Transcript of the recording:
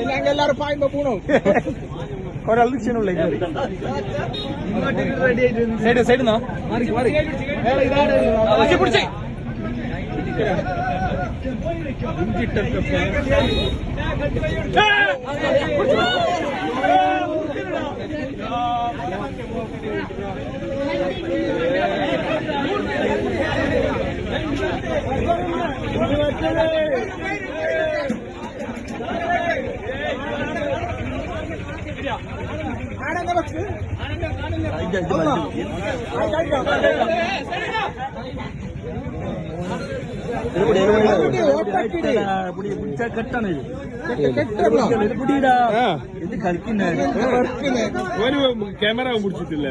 ഞങ്ങൾ എല്ലാരും പായുമ്പോ പോണോ ഒരാൾ ക്ഷീണമുള്ള സൈഡ് സൈഡ് പിടിച്ചേ കെട്ടാണ് ഇത് കളിക്കുന്ന ക്യാമറ പിടിച്ചിട്ടില്ല.